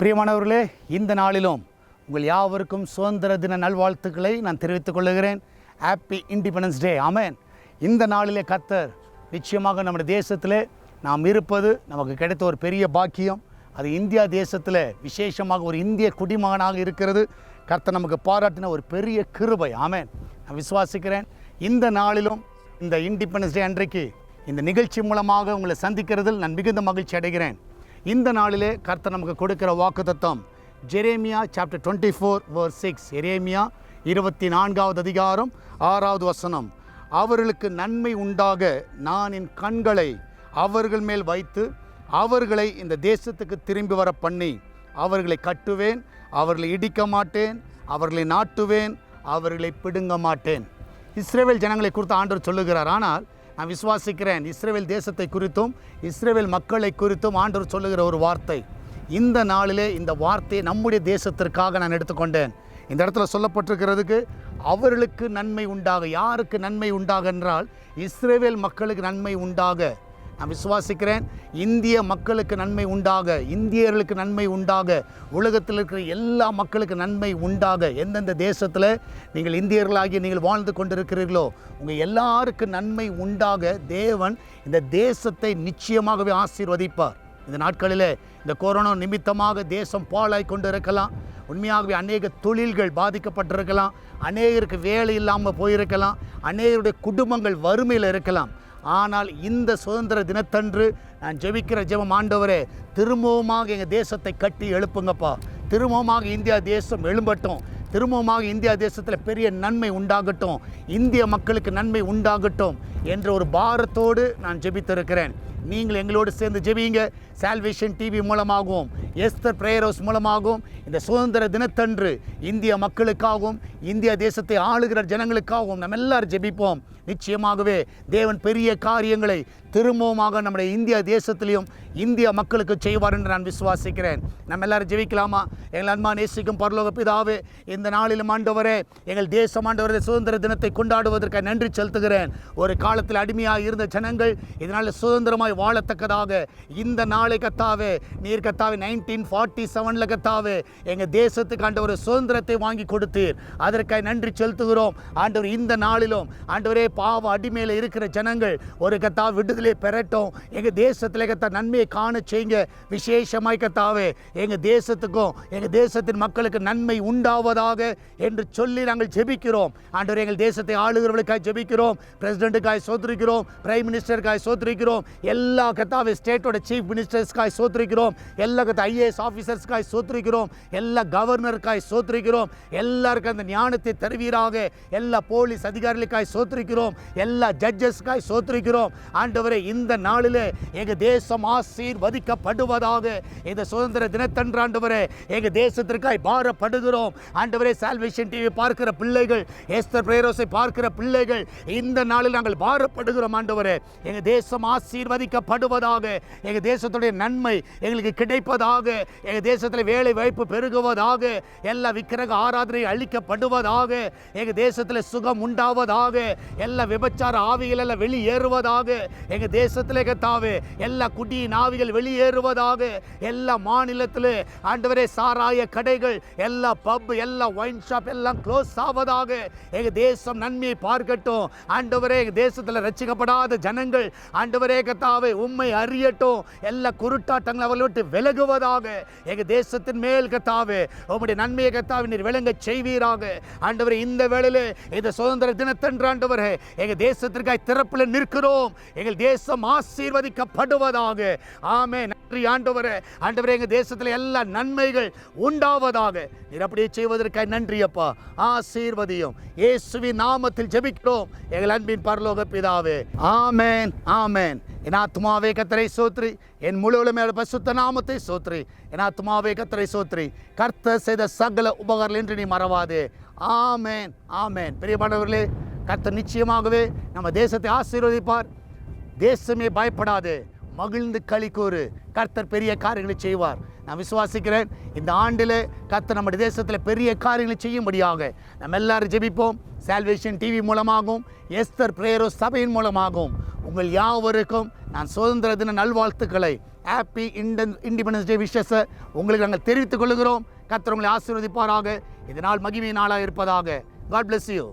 பிரியமானவர்களே, இந்த நாளிலும் உங்கள் யாவருக்கும் சுதந்திர தின நல்வாழ்த்துக்களை நான் தெரிவித்துக் கொள்கிறேன். Happy independence day. ஆமென். இந்த நாளிலே கர்த்தர் நிச்சயமாக நம்முடைய தேசத்தில் நாம் இருப்பது நமக்கு கிடைத்த ஒரு பெரிய பாக்கியம். அது இந்தியா தேசத்தில் விசேஷமாக ஒரு இந்திய குடிமகனாக இருக்கிறது கர்த்தர் நமக்கு பாராட்டின ஒரு பெரிய கிருபை. ஆமென். நான் விசுவாசிக்கிறேன் இந்த நாளிலும் இந்த இண்டிபெண்டன்ஸ் டே அன்றைக்கு இந்த நிகழ்ச்சி மூலமாக உங்களை சந்திக்கிறதில் நான் மிகுந்த மகிழ்ச்சி அடைகிறேன். இந்த நாளிலே கர்த்தர் நமக்கு கொடுக்கிற வாக்குத்தத்தம் ஜெரேமியா சாப்டர் 24:6. எரேமியா 24வது அதிகாரம் 6வது வசனம். அவர்களுக்கு நன்மை உண்டாக நான் என் கண்களை அவர்கள் மேல் வைத்து அவர்களை இந்த தேசத்துக்கு திரும்பி வர பண்ணி அவர்களை கட்டுவேன், அவர்களை இடிக்க மாட்டேன், அவர்களை நாட்டுவேன், அவர்களை பிடுங்க மாட்டேன். இஸ்ரவேல் ஜனங்களை குறித்து ஆண்டவர் சொல்லுகிறார். ஆனால் நான் விசுவாசிக்கிறேன் இஸ்ரவேல் தேசத்தை குறித்தும் இஸ்ரவேல் மக்களை குறித்தும் ஆண்டவர் சொல்லுகிற ஒரு வார்த்தை. இந்த நாளிலே இந்த வார்த்தையை நம்முடைய தேசத்திற்காக நான் எடுத்துக்கொண்டேன். இந்த இடத்துல சொல்லப்பட்டிருக்கிறதுக்கு அவர்களுக்கு நன்மை உண்டாக. யாருக்கு நன்மை உண்டாக என்றால் இஸ்ரவேல் மக்களுக்கு நன்மை உண்டாக. நான் விசுவாசிக்கிறேன் இந்திய மக்களுக்கு நன்மை உண்டாக, இந்தியர்களுக்கு நன்மை உண்டாக, உலகத்தில் இருக்கிற எல்லா மக்களுக்கு நன்மை உண்டாக. எந்தெந்த தேசத்தில் நீங்கள் இந்தியர்களாகி நீங்கள் வாழ்ந்து கொண்டிருக்கிறீர்களோ உங்கள் எல்லாருக்கும் நன்மை உண்டாக தேவன் இந்த தேசத்தை நிச்சயமாகவே ஆசீர்வதிப்பார். இந்த நாட்களில் இந்த கொரோனா நிமித்தமாக தேசம் பாழாய் கொண்டு இருக்கலாம். உண்மையாகவே அநேக தொழில்கள் பாதிக்கப்பட்டிருக்கலாம், அநேகருக்கு வேலை இல்லாமல் போயிருக்கலாம், அநேகருடைய குடும்பங்கள் வறுமையில் இருக்கலாம். ஆனால் இந்த சுதந்திர தினத்தன்று நான் ஜெபிக்கிற ஜெபம், ஆண்டவரே திரும்பவுமாக எங்கள் தேசத்தை கட்டி எழுப்புங்கப்பா, திரும்பவுமாக இந்தியா தேசம் எழும்பட்டும், திரும்பவுமாக இந்தியா தேசத்தில் பெரிய நன்மை உண்டாகட்டும், இந்திய மக்களுக்கு நன்மை உண்டாகட்டும் என்ற ஒரு பாரத்தோடு நான் ஜெபித்திருக்கிறேன். நீங்கள் எங்களோடு சேர்ந்து ஜெபிங்க. சால்வேஷன் டிவி மூலமாகவும் எஸ்தர் பிரேயர் ஹவுஸ் மூலமாகவும் இந்த சுதந்திர தினத்தன்று இந்திய மக்களுக்காகவும் இந்திய தேசத்தை ஆளுகிற ஜனங்களுக்காகவும் நம்ம எல்லாரும் ஜெபிப்போம். நிச்சயமாகவே தேவன் பெரிய காரியங்களை திரும்பவுமாக நம்முடைய இந்திய தேசத்திலையும் இந்திய மக்களுக்கு செய்வார் என்று நான் விசுவாசிக்கிறேன். நம்ம எல்லாரும் ஜெபிக்கலாமா? எங்கள் அன்பா நேசிக்கும் பரலோக பிதாவே, இந்த நாளிலும் ஆண்டவரே எங்கள் தேசம் ஆண்டவரே சுதந்திர தினத்தை கொண்டாடுவதற்கு நன்றி செலுத்துகிறேன். ஒரு காலத்தில் அடிமையாக இருந்த ஜனங்கள் இதனால் சுதந்திரமாய் வாழத்தக்கதாக இந்த நாளை கத்தாவே நீர் கத்தாவே 1947 கத்தாவே எங்கள் தேசத்துக்கு ஆண்டவர் சுதந்திரத்தை வாங்கி கொடுத்தீர். அதற்காக நன்றி செலுத்துகிறோம் ஆண்டவர். இந்த நாளிலும் ஆண்டவரே பாவ அடிமையில் இருக்கிற ஜனங்கள் ஒரு கத்தா விடுதலை பெறட்டும். எங்கள் தேசத்தில் கத்தா நன்மையை காண செய்யுங்க. விசேஷமாய் கத்தாவே எங்கள் தேசத்துக்கும் எங்கள் தேசத்தின் மக்களுக்கு நன்மை உண்டாவதாக என்று சொல்லி நாங்கள் ஜெபிக்கிறோம். ஆண்டவர் எங்கள் தேசத்தை ஆளுகிறவர்களுக்காக ஜெபிக்கிறோம். பிரசிடென்ட்டுக்காக சோதரிக்கிறோம், பிரைம் மினிஸ்டருக்காக சோதரிக்கிறோம், எல்லா கத்தாவே ஸ்டேட்டோட சீஃப் மினிஸ்டர்ஸ்க்காக சோதரிக்கிறோம், எல்லா கத்த ஐஏஎஸ் ஆஃபீஸர்ஸ்க்காக சோதரிக்கிறோம், எல்லா கவர்னருக்காக சோதரிக்கிறோம், எல்லாருக்கும் அந்த ஞானத்தை தருவீராக, எல்லா போலீஸ் அதிகாரிகளுக்காக சோதரிக்கிறோம், எல்லா ஜட்ஜஸ்க்காக சோதரிக்கிறோம். ஆண்டவரே இந்த நாளிலே எங்கள் தேசம் ஆசீர்வதிக்கப்படுவதாக. இந்த சுதந்திர தினத்தன்று ஆண்டவரே எங்கள் தேசத்திற்காய் பாரப்படுகிறோம். ஆண்டவரே சால்வேஷன் டிவி பார்க்கிற பிள்ளைகள், எஸ்தர் பிரேயர் ஹவுஸை பார்க்கிற பிள்ளைகள் இந்த நாளில் நாங்கள் பாரப்படுகிறோம். ஆண்டவரே எங்கள் தேசம் ஆசீர்வதிக்கப்படுவதாக, எங்கள் தேசத்துடைய நன்மை எங்களுக்கு கிடைப்பதாக, எங்கள் தேசத்தில் வேலை வாய்ப்பு பெருகுவதாக, எல்லா விக்கிரக ஆராதனை அழிக்கப்படுவதாக, எங்கள் தேசத்தில் சுகம் உண்டாவதாக, எல்லா விபச்சார ஆவிகள் எல்லாம் வெளியேறுவதாக, எங்கள் தேசத்திலே கத்தாவே எல்லா குடியின் ஆவிகள் வெளியேறுவதாக, எல்லா மாநிலத்தில் ஆண்டவரே சாராய கடைகள், எல்லா பப், எல்லா ஒயின் ஷாப் எல்லாம் க்ளோஸ் ஆவதாக. எங்கள் தேசம் நன்மையை பார்க்கட்டும். ஆண்டவரே எங்கள் தேசத்தில் ரட்சிக்கப்படாத ஜனங்கள் ஆண்டவரே கத்தாவே உம்மை அறியட்டும். எல்லா குருட்டாட்டங்கள் அவர்களை விட்டு விலகுவதாக. எங்கள் தேசத்தின் மேல் கத்தாவே உம்முடைய நன்மையை கத்தாவே நீர் விளங்க செய்வீராக. ஆண்டவரே இந்த வேளையிலே இந்த சுதந்திர தினத்தன்று ஆண்டவரே எங்கள் தேசத்திற்காக திறப்பில் நிற்கிறோம். எங்கள் தேசம் ஆசீர்வதிக்கப்படுவதாக. ஆமென். நன்றி ஆண்டவரே. ஆண்டவரே எங்கள் தேசத்தில் எல்லா நன்மைகள் உண்டாவதாக. நீர் அப்படியே செய்வதற்காக நன்றி அப்பா. ஆசீர்வதியும். இயேசுவின் நாமத்தில் ஜெபிக்கிறோம் எங்கள் அன்பின் பரலோக பிதாவே. ஆமென், ஆமென். என் ஆத்துமாவே கர்த்தரை சோத்ரி, என் முழு உலமையோட பரிசுத்த நாமத்தை சோத்ரி. என் ஆத்துமாவே கர்த்தரை சோத்ரி, கர்த்தர் செய்த சகல உபகாரங்கள் என்று நீ மறவாதே. ஆமென், ஆமென். பிரியமானவர்களே, கர்த்தர் நிச்சயமாகவே நம்ம தேசத்தை ஆசீர்வதிப்பார். தேசமே பயப்படாது, மகிழ்ந்து களி கூறு. கர்த்தர் பெரிய காரியங்களை செய்வார். நான் விசுவாசிக்கிறேன். இந்த ஆண்டில் கர்த்தர் நம்முடைய தேசத்தில் பெரிய காரியங்களை செய்யும்படியாக நம்ம எல்லாரும் ஜெபிப்போம். சால்வேஷன் டிவி மூலமாகவும் எஸ்தர் பிரேயரோ சபையின் மூலமாகவும் உங்கள் யாவருக்கும் நான் சுதந்திர தின நல்வாழ்த்துக்களை, ஹாப்பி இண்டிபெண்டன்ஸ் டே விஷஸை உங்களுக்கு நாங்கள் தெரிவித்துக் கொள்கிறோம். கர்த்தர் உங்களை ஆசீர்வதிப்பாராக. இது நாள் மகிமை நாளாக இருப்பதாக. God bless you.